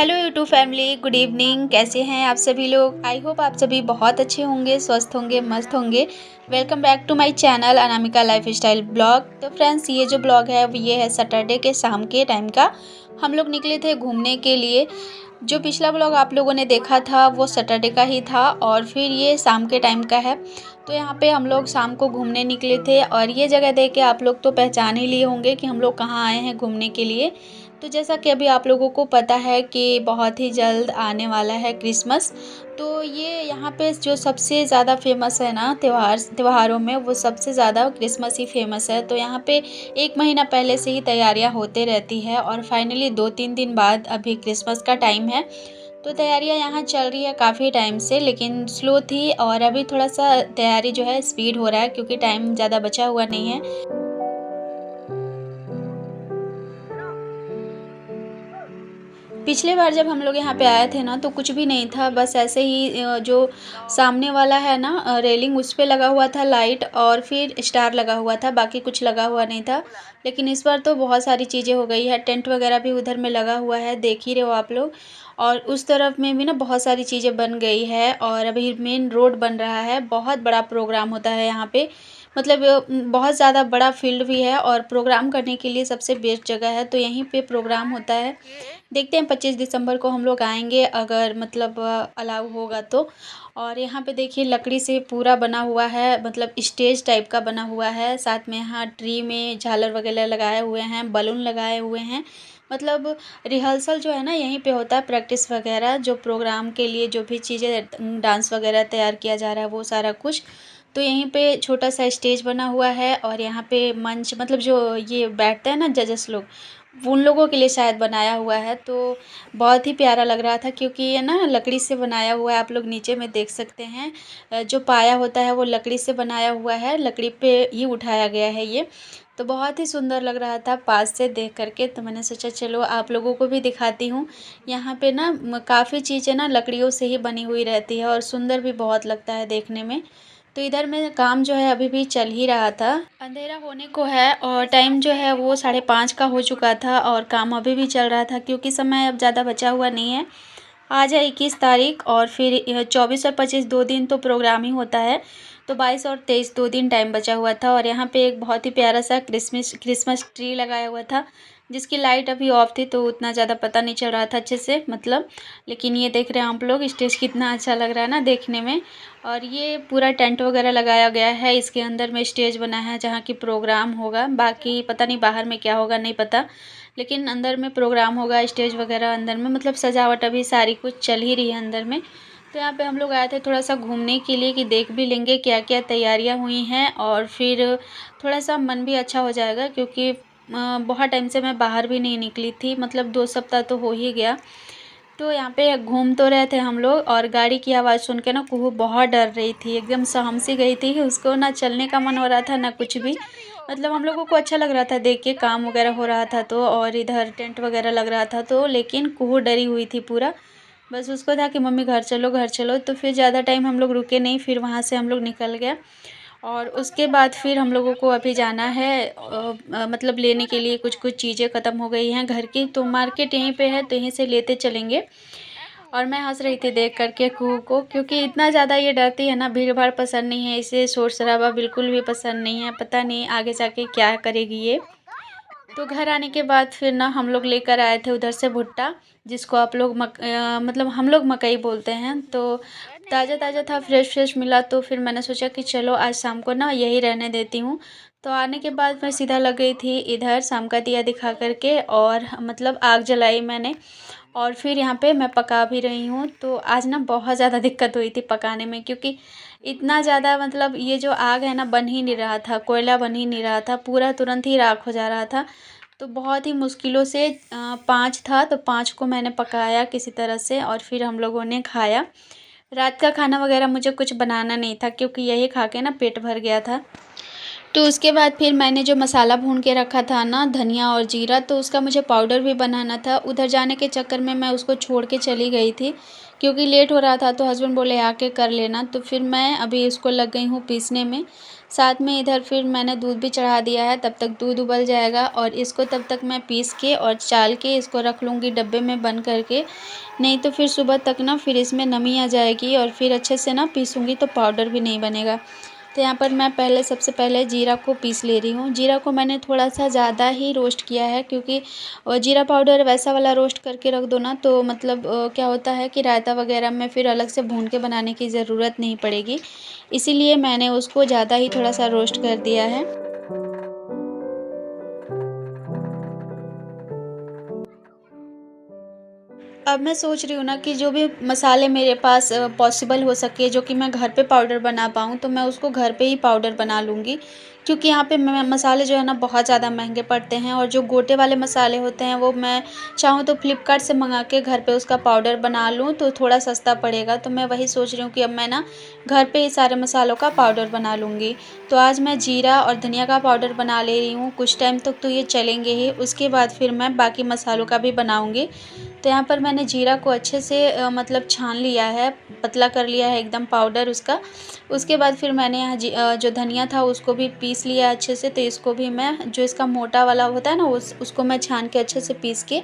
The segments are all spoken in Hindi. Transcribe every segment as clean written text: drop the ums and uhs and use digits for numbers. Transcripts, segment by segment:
Hello YouTube family, good evening. कैसे हैं आप सभी लोग? आई होप आप सभी बहुत अच्छे होंगे, स्वस्थ होंगे, मस्त होंगे। Welcome back to my channel Anamika lifestyle blog. तो फ्रेंड्स, ये जो ब्लॉग है ये है सैटरडे के शाम के टाइम का। हम लोग निकले थे घूमने के लिए। जो पिछला ब्लॉग आप लोगों ने देखा था वो सैटरडे का ही था और फिर ये शाम के टाइम का है। तो यहाँ पे हम लोग शाम को घूमने निकले थे और ये जगह देख के आप लोग तो पहचान ही लिए होंगे कि हम लोग कहाँ आए हैं घूमने के लिए। तो जैसा कि अभी आप लोगों को पता है कि बहुत ही जल्द आने वाला है क्रिसमस। तो ये यहाँ पे जो सबसे ज़्यादा फेमस है ना त्योहारों में, वो सबसे ज़्यादा क्रिसमस ही फेमस है। तो यहाँ पे 1 महीना पहले से ही तैयारियाँ होते रहती है और फाइनली 2-3 दिन बाद अभी क्रिसमस का टाइम है। तो तैयारियां यहाँ चल रही है काफ़ी टाइम से, लेकिन स्लो थी और अभी थोड़ा सा तैयारी जो है स्पीड हो रहा है क्योंकि टाइम ज़्यादा बचा हुआ नहीं है। पिछले बार जब हम लोग यहाँ पे आए थे ना तो कुछ भी नहीं था, बस ऐसे ही जो सामने वाला है ना रेलिंग, उस पे लगा हुआ था लाइट और फिर स्टार लगा हुआ था, बाकी कुछ लगा हुआ नहीं था। लेकिन इस बार तो बहुत सारी चीज़ें हो गई है। टेंट वगैरह भी उधर में लगा हुआ है, देख ही रहे हो आप लोग। और उस तरफ में भी ना बहुत सारी चीज़ें बन गई है और अभी मेन रोड बन रहा है। बहुत बड़ा प्रोग्राम होता है यहाँ पे, मतलब बहुत ज़्यादा बड़ा फील्ड भी है और प्रोग्राम करने के लिए सबसे बेस्ट जगह है। तो यहीं पे प्रोग्राम होता है। देखते हैं 25 दिसंबर को हम लोग आएंगे, अगर मतलब अलाउ होगा तो। और यहाँ पे देखिए लकड़ी से पूरा बना हुआ है, मतलब स्टेज टाइप का बना हुआ है। साथ में यहाँ ट्री में झालर वगैरह लगाए हुए हैं, बलून लगाए हुए हैं। मतलब रिहर्सल जो है ना यहीं पे होता है, प्रैक्टिस वगैरह जो प्रोग्राम के लिए जो भी चीज़ें डांस वगैरह तैयार किया जा रहा है वो सारा कुछ। तो यहीं पे छोटा सा स्टेज बना हुआ है और यहाँ पे मंच, मतलब जो ये बैठते हैं ना जजेस लोग, उन लोगों के लिए शायद बनाया हुआ है। तो बहुत ही प्यारा लग रहा था क्योंकि ये ना लकड़ी से बनाया हुआ है। आप लोग नीचे में देख सकते हैं, जो पाया होता है वो लकड़ी से बनाया हुआ है, लकड़ी पे ही उठाया गया है ये। तो बहुत ही सुंदर लग रहा था पास से देख करके। तो मैंने सोचा चलो आप लोगों को भी दिखाती हूँ। यहाँ पे ना काफ़ी चीज़ें ना लकड़ियों से ही बनी हुई रहती है और सुंदर भी बहुत लगता है देखने में। तो इधर में काम जो है अभी भी चल ही रहा था। अंधेरा होने को है और टाइम जो है वो 5:30 का हो चुका था और काम अभी भी चल रहा था क्योंकि समय अब ज़्यादा बचा हुआ नहीं है। आज है 21 तारीख और फिर 24 और 25 2 दिन तो प्रोग्राम ही होता है। तो 22 और 23 2 दिन टाइम बचा हुआ था और यहाँ पे एक बहुत ही प्यारा सा क्रिसमस क्रिसमस ट्री लगाया हुआ था, जिसकी लाइट अभी ऑफ थी तो उतना ज़्यादा पता नहीं चल रहा था अच्छे से, मतलब। लेकिन ये देख रहे हैं आप लोग स्टेज कितना अच्छा लग रहा है ना देखने में। और ये पूरा टेंट वगैरह लगाया गया है, इसके अंदर में स्टेज बना है जहाँ की प्रोग्राम होगा। बाकी पता नहीं बाहर में क्या होगा, नहीं पता, लेकिन अंदर में प्रोग्राम होगा। स्टेज वगैरह अंदर में, मतलब सजावट अभी सारी कुछ चल ही रही है अंदर में। तो यहाँ पे हम लोग आए थे थोड़ा सा घूमने के लिए कि देख भी लेंगे क्या क्या तैयारियाँ हुई हैं और फिर थोड़ा सा मन भी अच्छा हो जाएगा क्योंकि बहुत टाइम से मैं बाहर भी नहीं निकली थी, मतलब 2 सप्ताह तो हो ही गया। तो यहाँ पे घूम तो रहे थे हम लोग और गाड़ी की आवाज़ सुन के ना कुहू बहुत डर रही थी, एकदम सहम सी गई थी। उसको ना चलने का मन हो रहा था ना कुछ भी, मतलब हम लोगों को अच्छा लग रहा था देख के, काम वगैरह हो रहा था तो, और इधर टेंट वगैरह लग रहा था तो। लेकिन कुहू डरी हुई थी पूरा, बस उसको था कि मम्मी घर चलो घर चलो। तो फिर ज़्यादा टाइम हम लोग रुके नहीं, फिर वहाँ से हम लोग निकल गए। और उसके बाद फिर हम लोगों को अभी जाना है मतलब लेने के लिए कुछ कुछ चीज़ें ख़त्म हो गई हैं घर की, तो मार्केट यहीं पे है तो यहीं से लेते चलेंगे। और मैं हंस रही थी देख करके कुहू को, क्योंकि इतना ज़्यादा ये डरती है ना, भीड़ भाड़ पसंद नहीं है इसे, शोर शराबा बिल्कुल भी पसंद नहीं है। पता नहीं आगे जाके क्या करेगी ये। तो घर आने के बाद फिर ना हम लोग लेकर आए थे उधर से भुट्टा, जिसको आप लोग मतलब हम लोग मकई बोलते हैं। तो ताज़ा ताज़ा था, फ्रेश फ्रेश मिला, तो फिर मैंने सोचा कि चलो आज शाम को ना यही रहने देती हूँ। तो आने के बाद मैं सीधा लग गई थी इधर शाम का दिया दिखा करके, और मतलब आग जलाई मैंने और फिर यहाँ पे मैं पका भी रही हूँ। तो आज ना बहुत ज़्यादा दिक्कत हुई थी पकाने में, क्योंकि इतना ज़्यादा, मतलब ये जो आग है ना बन ही नहीं रहा था, कोयला बन ही नहीं रहा था, पूरा तुरंत ही राख हो जा रहा था। तो बहुत ही मुश्किलों से 5 था तो 5 को मैंने पकाया किसी तरह से और फिर हम लोगों ने खाया। रात का खाना वगैरह मुझे कुछ बनाना नहीं था क्योंकि यही खा के ना पेट भर गया था। तो उसके बाद फिर मैंने जो मसाला भून के रखा था ना, धनिया और जीरा, तो उसका मुझे पाउडर भी बनाना था। उधर जाने के चक्कर में मैं उसको छोड़ के चली गई थी क्योंकि लेट हो रहा था, तो हस्बैंड बोले आके कर लेना। तो फिर मैं अभी इसको लग गई हूँ पीसने में। साथ में इधर फिर मैंने दूध भी चढ़ा दिया है, तब तक दूध उबल जाएगा और इसको तब तक मैं पीस के और चाल के इसको रख लूँगी डब्बे में बंद करके। नहीं तो फिर सुबह तक ना फिर इसमें नमी आ जाएगी और फिर अच्छे से ना पीसूँगी तो पाउडर भी नहीं बनेगा। तो यहाँ पर मैं सबसे पहले जीरा को पीस ले रही हूँ। जीरा को मैंने थोड़ा-सा ज़्यादा ही रोस्ट किया है, क्योंकि जीरा पाउडर वैसा वाला रोस्ट करके रख दो ना तो मतलब क्या होता है कि रायता वग़ैरह में फिर अलग से भून के बनाने की ज़रूरत नहीं पड़ेगी। इसीलिए मैंने उसको ज़्यादा ही थोड़ा-सा रोस्ट कर दिया है। अब मैं सोच रही हूँ ना कि जो भी मसाले मेरे पास पॉसिबल हो सके, जो कि मैं घर पे पाउडर बना पाऊँ, तो मैं उसको घर पे ही पाउडर बना लूँगी। क्योंकि यहाँ पे मैं मसाले जो है ना बहुत ज़्यादा महँगे पड़ते हैं, और जो गोटे वाले मसाले होते हैं वो मैं चाहूँ तो फ्लिपकार्ट से मंगा के घर पे उसका पाउडर बना लूँ तो थोड़ा सस्ता पड़ेगा। तो मैं वही सोच रही हूँ कि अब मैं ना घर पे ही सारे मसालों का पाउडर बना लूँगी। तो आज मैं जीरा और धनिया का पाउडर बना ले रही हूँ, कुछ टाइम तक तो ये चलेंगे ही, उसके बाद फिर मैं बाकी मसालों का भी बनाऊँगी। तो यहाँ पर मैंने जीरा को अच्छे से मतलब छान लिया है, पतला कर लिया है एकदम पाउडर उसका। उसके बाद फिर मैंने यहाँ जो धनिया था उसको भी पीस लिया अच्छे से, तो इसको भी मैं जो इसका मोटा वाला होता है ना उसको मैं छान के अच्छे से पीस के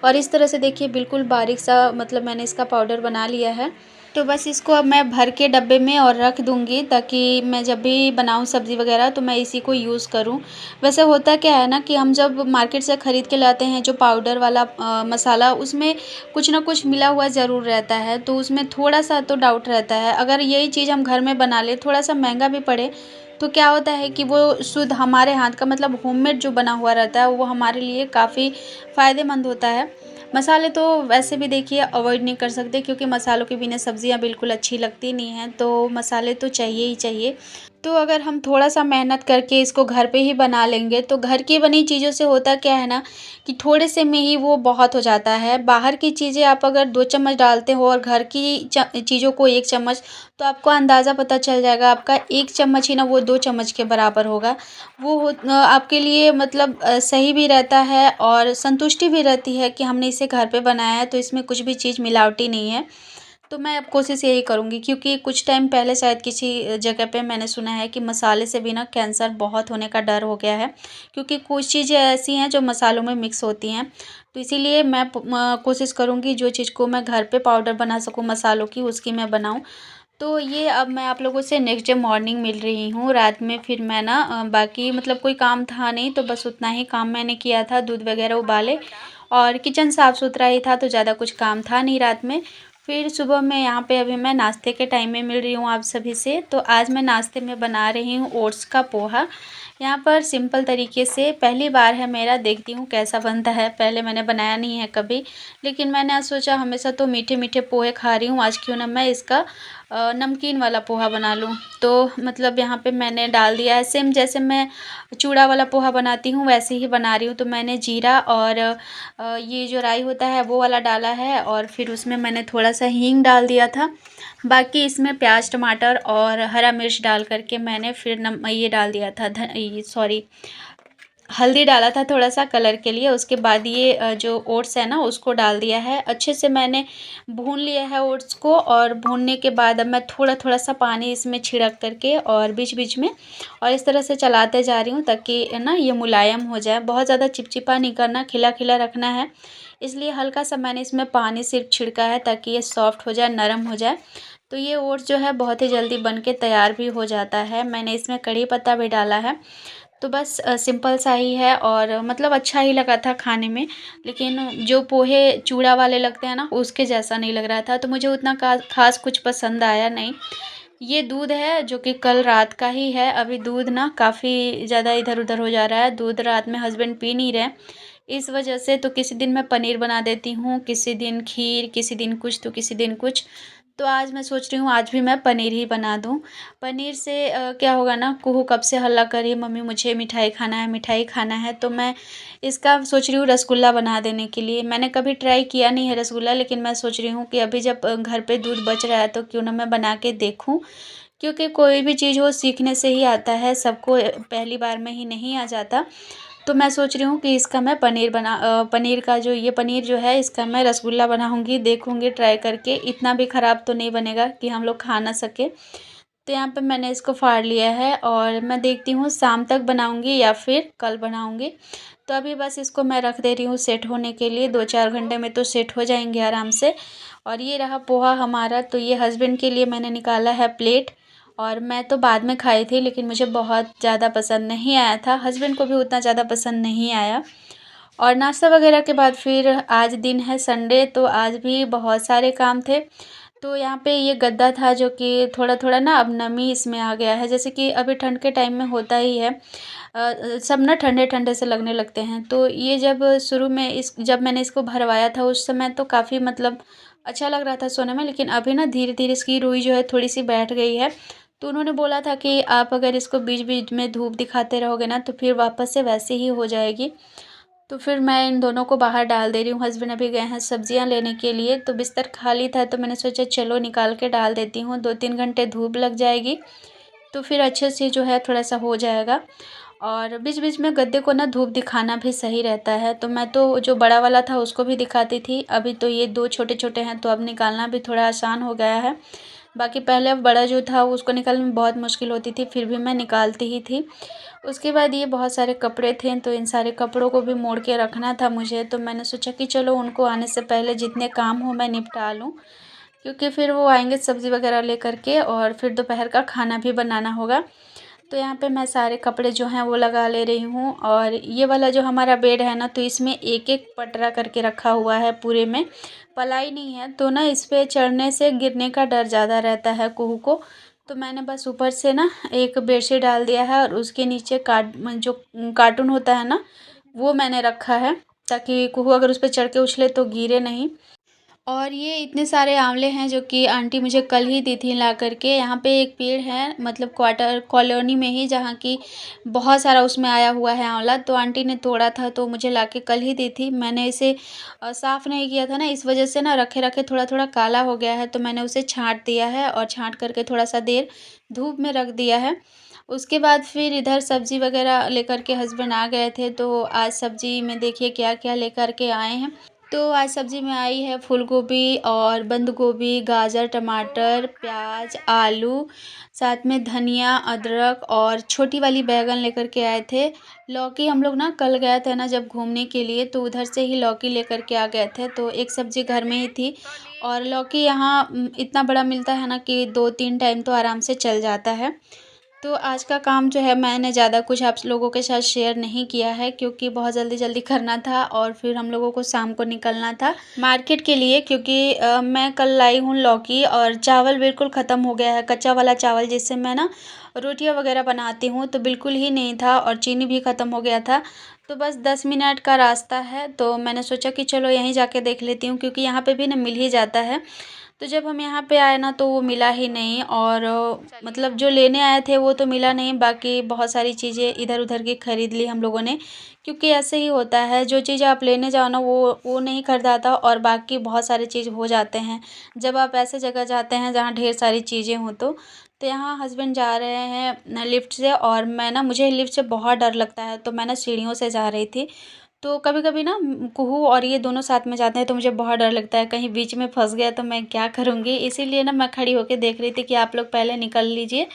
और इस तरह से देखिए बिल्कुल बारीक सा मतलब मैंने इसका पाउडर बना लिया है। तो बस इसको अब मैं भर के डब्बे में और रख दूँगी, ताकि मैं जब भी बनाऊँ सब्ज़ी वग़ैरह तो मैं इसी को यूज़ करूँ। वैसे होता क्या है ना कि हम जब मार्केट से ख़रीद के लाते हैं जो पाउडर वाला मसाला, उसमें कुछ ना कुछ मिला हुआ ज़रूर रहता है, तो उसमें थोड़ा-सा तो डाउट रहता है। अगर यही चीज़ हम घर में बना लें, थोड़ा-सा महँगा भी पड़े, तो क्या होता है कि वो शुद्ध हमारे हाथ का मतलब होममेड जो बना हुआ रहता है, वो हमारे लिए काफ़ी फ़ायदेमंद होता है। मसाले तो वैसे भी देखिए अवॉइड नहीं कर सकते, क्योंकि मसालों के बिना सब्ज़ियाँ बिल्कुल अच्छी लगती नहीं हैं, तो मसाले तो चाहिए ही चाहिए। तो अगर हम थोड़ा-सा मेहनत करके इसको घर पे ही बना लेंगे, तो घर की बनी चीज़ों से होता क्या है ना कि थोड़े से में ही वो बहुत हो जाता है। बाहर की चीज़ें आप अगर 2 चम्मच डालते हो और घर की चीज़ों को 1 चम्मच, तो आपको अंदाज़ा पता चल जाएगा, आपका 1 चम्मच ही ना वो 2 चम्मच के बराबर होगा। वो आपके लिए मतलब सही भी रहता है और संतुष्टि भी रहती है कि हमने इसे घर पे बनाया है, तो इसमें कुछ भी चीज़ मिलावटी नहीं है। तो मैं अब कोशिश यही करूँगी, क्योंकि कुछ टाइम पहले शायद किसी जगह पे मैंने सुना है कि मसाले से भी ना कैंसर बहुत होने का डर हो गया है, क्योंकि कुछ चीज़ें ऐसी हैं जो मसालों में मिक्स होती हैं। तो इसीलिए मैं कोशिश करूँगी जो चीज़ को मैं घर पे पाउडर बना सकूँ मसालों की, उसकी मैं बनाऊँ। तो ये अब मैं आप लोगों से नेक्स्ट डे मॉर्निंग मिल रही हूँ। रात में फिर मैं ना बाकी मतलब कोई काम था नहीं, तो बस उतना ही काम मैंने किया था, दूध वग़ैरह उबाले और किचन साफ़-सुथरा ही था, तो ज़्यादा कुछ काम था नहीं रात में। फिर सुबह में यहाँ पे अभी मैं नाश्ते के टाइम में मिल रही हूँ आप सभी से। तो आज मैं नाश्ते में बना रही हूँ ओट्स का पोहा। यहाँ पर सिंपल तरीके से पहली बार है मेरा, देखती हूँ कैसा बनता है। पहले मैंने बनाया नहीं है कभी, लेकिन मैंने आज सोचा हमेशा तो मीठे-मीठे पोहे खा रही हूँ, आज क्यों ना मैं इसका नमकीन वाला पोहा बना लूँ। तो मतलब यहाँ पे मैंने डाल दिया है, सेम जैसे मैं चूड़ा वाला पोहा बनाती हूँ वैसे ही बना रही हूँ। तो मैंने जीरा और ये जो राई होता है वो वाला डाला है, और फिर उसमें मैंने थोड़ा-सा हींग डाल दिया था। बाकी इसमें प्याज़, टमाटर और हरा मिर्च डाल कर के मैंने फिर ये डाल दिया था ये सॉरी हल्दी डाला था थोड़ा-सा कलर के लिए। उसके बाद ये जो ओट्स है ना उसको डाल दिया है। अच्छे से मैंने भून लिया है ओट्स को, और भूनने के बाद अब मैं थोड़ा-थोड़ा सा पानी इसमें छिड़क कर के और बीच-बीच में और इस तरह से चलाते जा रही हूँ, ताकि ना ये मुलायम हो जाए। बहुत ज़्यादा चिपचिपा नहीं करना, खिला-खिला रखना है। इसलिए हल्का सा मैंने इसमें पानी सिर्फ़ छिड़का है, ताकि ये सॉफ्ट हो जाए, नरम हो जाए। तो ये ओट्स जो है बहुत ही जल्दी बन के तैयार भी हो जाता है। मैंने इसमें कड़ी पत्ता भी डाला है। तो बस सिंपल सा ही है, और मतलब अच्छा ही लगा था खाने में। लेकिन जो पोहे चूड़ा वाले लगते हैं ना उसके जैसा नहीं लग रहा था, तो मुझे उतना ख़ास कुछ पसंद आया नहीं। ये दूध है जो कि कल रात का ही है। अभी दूध ना काफ़ी ज़्यादा इधर-उधर हो जा रहा है। दूध रात में हस्बैंड पी नहीं रहे। इस वजह से तो किसी दिन मैं पनीर बना देती हूँ, किसी दिन खीर, किसी दिन कुछ तो किसी दिन कुछ। तो आज मैं सोच रही हूँ आज भी मैं पनीर ही बना दूँ। पनीर से क्या होगा ना, कुहू कब से हल्ला कर रही है, मम्मी मुझे मिठाई खाना है, मिठाई खाना है। तो मैं इसका सोच रही हूँ रसगुल्ला बना देने के लिए। मैंने कभी ट्राई किया नहीं है रसगुल्ला, लेकिन मैं सोच रही हूँ कि अभी जब घर पे दूध बच रहा है तो क्यों ना मैं बना के देखूँ। क्योंकि कोई भी चीज़ हो सीखने से ही आता है, सबको पहली बार में ही नहीं आ जाता। तो मैं सोच रही हूँ कि इसका मैं पनीर का जो ये पनीर जो है इसका मैं रसगुल्ला बनाऊँगी, देखूँगी ट्राई करके। इतना भी ख़राब तो नहीं बनेगा कि हम लोग खा ना सकें। तो यहाँ पे मैंने इसको फाड़ लिया है और मैं देखती हूँ शाम तक बनाऊँगी या फिर कल बनाऊँगी। तो अभी बस इसको मैं रख दे रही हूँ सेट होने के लिए, 2-4 घंटे में तो सेट हो जाएंगे आराम से। और ये रहा पोहा हमारा। तो ये हस्बैंड के लिए मैंने निकाला है प्लेट, और मैं तो बाद में खाई थी लेकिन मुझे बहुत ज़्यादा पसंद नहीं आया था, हस्बैंड को भी उतना ज़्यादा पसंद नहीं आया। और नाश्ता वगैरह के बाद फिर आज दिन है संडे, तो आज भी बहुत सारे काम थे। तो यहाँ पे ये गद्दा था जो कि थोड़ा-थोड़ा ना अब नमी इसमें आ गया है, जैसे कि अभी ठंड के टाइम में होता ही है। सब ना ठंडे-ठंडे से लगने लगते हैं। तो ये जब शुरू में जब मैंने इसको भरवाया था उस समय तो काफ़ी मतलब अच्छा लग रहा था सोने में, लेकिन अभी ना धीरे-धीरे इसकी रुई जो है थोड़ी-सी बैठ गई है। तो उन्होंने बोला था कि आप अगर इसको बीच-बीच में धूप दिखाते रहोगे ना तो फिर वापस से वैसे ही हो जाएगी। तो फिर मैं इन दोनों को बाहर डाल दे रही हूँ। हस्बैंड अभी गए हैं सब्जियाँ लेने के लिए, तो बिस्तर खाली था तो मैंने सोचा चलो निकाल के डाल देती हूँ, 2-3 घंटे धूप लग जाएगी तो फिर अच्छे से जो है थोड़ा-सा हो जाएगा। और बीच-बीच में गद्दे को ना धूप दिखाना भी सही रहता है। तो मैं तो जो बड़ा वाला था उसको भी दिखाती थी, अभी तो ये 2 छोटे-छोटे हैं तो अब निकालना भी थोड़ा आसान हो गया है। बाकी पहले अब बड़ा जो था उसको निकालने में बहुत मुश्किल होती थी, फिर भी मैं निकालती ही थी। उसके बाद ये बहुत सारे कपड़े थे तो इन सारे कपड़ों को भी मोड़ के रखना था मुझे, तो मैंने सोचा कि चलो उनको आने से पहले जितने काम हो मैं निपटा लूँ। क्योंकि फिर वो आएँगे सब्ज़ी वग़ैरह लेकर के और फिर दोपहर का खाना भी बनाना होगा। तो यहाँ पे मैं सारे कपड़े जो हैं वो लगा ले रही हूँ। और ये वाला जो हमारा बेड है ना तो इसमें एक-एक पटरा करके रखा हुआ है पूरे में, पलाई नहीं है, तो ना इस पे चढ़ने से गिरने का डर ज़्यादा रहता है कुहू को। तो मैंने बस ऊपर से ना एक बेडशीट डाल दिया है और उसके नीचे जो कार्टून होता है ना वो मैंने रखा है, ताकि कुहू अगर उस पे चढ़ के उछले तो गिरे नहीं। और ये इतने सारे आंवले हैं जो कि आंटी मुझे कल ही दी थी ला कर के। यहाँ पे एक पेड़ है मतलब क्वार्टर कॉलोनी में ही, जहाँ की बहुत सारा उसमें आया हुआ है आंवला, तो आंटी ने तोड़ा था तो मुझे लाके कल ही दी थी। मैंने इसे साफ़ नहीं किया था ना, इस वजह से ना रखे-रखे थोड़ा-थोड़ा काला हो गया है, तो मैंने उसे छाँट दिया है और छाँट करके थोड़ा-सा देर धूप में रख दिया है। उसके बाद फिर इधर सब्ज़ी वग़ैरह लेकर के हस्बैंड आ गए थे, तो आज सब्ज़ी में देखिए क्या-क्या लेकर के आए हैं। तो आज सब्ज़ी में आई है फूल गोभी और बंद गोभी, गाजर, टमाटर, प्याज, आलू, साथ में धनिया, अदरक और छोटी वाली बैंगन लेकर के आए थे। लौकी हम लोग ना कल गए थे ना जब घूमने के लिए, तो उधर से ही लौकी लेकर के आ गए थे, तो एक सब्ज़ी घर में ही थी। और लौकी यहाँ इतना बड़ा मिलता है ना कि 2-3 टाइम तो आराम से चल जाता है। तो आज का काम जो है मैंने ज़्यादा कुछ आप लोगों के साथ शेयर नहीं किया है, क्योंकि बहुत जल्दी-जल्दी करना था और फिर हम लोगों को शाम को निकलना था मार्केट के लिए, क्योंकि मैं कल लाई हूँ लौकी और चावल बिल्कुल ख़त्म हो गया है। कच्चा वाला चावल जिससे मैं ना रोटियाँ वग़ैरह बनाती हूँ तो बिल्कुल ही नहीं था और चीनी भी ख़त्म हो गया था। तो बस 10 मिनट का रास्ता है, तो मैंने सोचा कि चलो यहीं जाके देख लेती हूँ, क्योंकि यहाँ पे भी ना मिल ही जाता है। तो जब हम यहाँ पे आए ना तो वो मिला ही नहीं, और मतलब जो लेने आए थे वो तो मिला नहीं, बाकी बहुत सारी चीज़ें इधर-उधर की ख़रीद ली हम लोगों ने। क्योंकि ऐसे ही होता है, जो चीज़ आप लेने जाओ ना वो नहीं खरीदाता और बाकी बहुत सारी चीज़ हो जाते हैं, जब आप ऐसे जगह जाते हैं जहाँ ढेर सारी चीज़ें हों तो। तो यहाँ हस्बैंड जा रहे हैं लिफ्ट से, और मैं ना मुझे लिफ्ट से बहुत डर लगता है, तो मैं ना सीढ़ियों से जा रही थी। तो कभी-कभी ना कुहू और ये दोनों साथ में जाते हैं तो मुझे बहुत डर लगता है, कहीं बीच में फँस गया तो मैं क्या करूँगी? इसीलिए ना मैं खड़ी होके देख रही थी कि आप लोग पहले निकल लीजिए,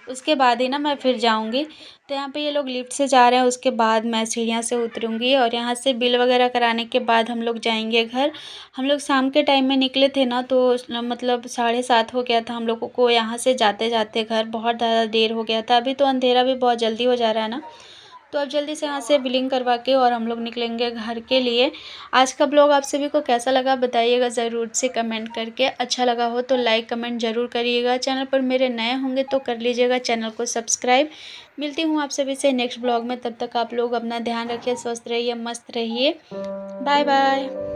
उसके बाद ही ना मैं फिर जाऊँगी। तो यहाँ पे ये लोग लिफ्ट से जा रहे हैं, उसके बाद मैं सीढ़ियाँ से उतरूँगी और यहाँ से बिल वग़ैरह कराने के बाद हम लोग जाएँगे घर। हम लोग शाम के टाइम में निकले थे ना, तो मतलब 7:30 हो गया था हम लोगों को यहाँ से जाते-जाते घर, बहुत ज़्यादा देर हो गया था। अभी तो अंधेरा भी बहुत जल्दी हो जा रहा है ना। तो अब जल्दी से यहाँ से बिलिंग करवा के और हम लोग निकलेंगे घर के लिए। आज का ब्लॉग आप सभी को कैसा लगा बताइएगा ज़रूर से कमेंट करके। अच्छा लगा हो तो लाइक कमेंट ज़रूर करिएगा। चैनल पर मेरे नए होंगे तो कर लीजिएगा चैनल को सब्सक्राइब। मिलती हूँ आप सभी से नेक्स्ट ब्लॉग में, तब तक आप लोग अपना ध्यान रखिए, स्वस्थ रहिए, मस्त रहिए। Bye bye.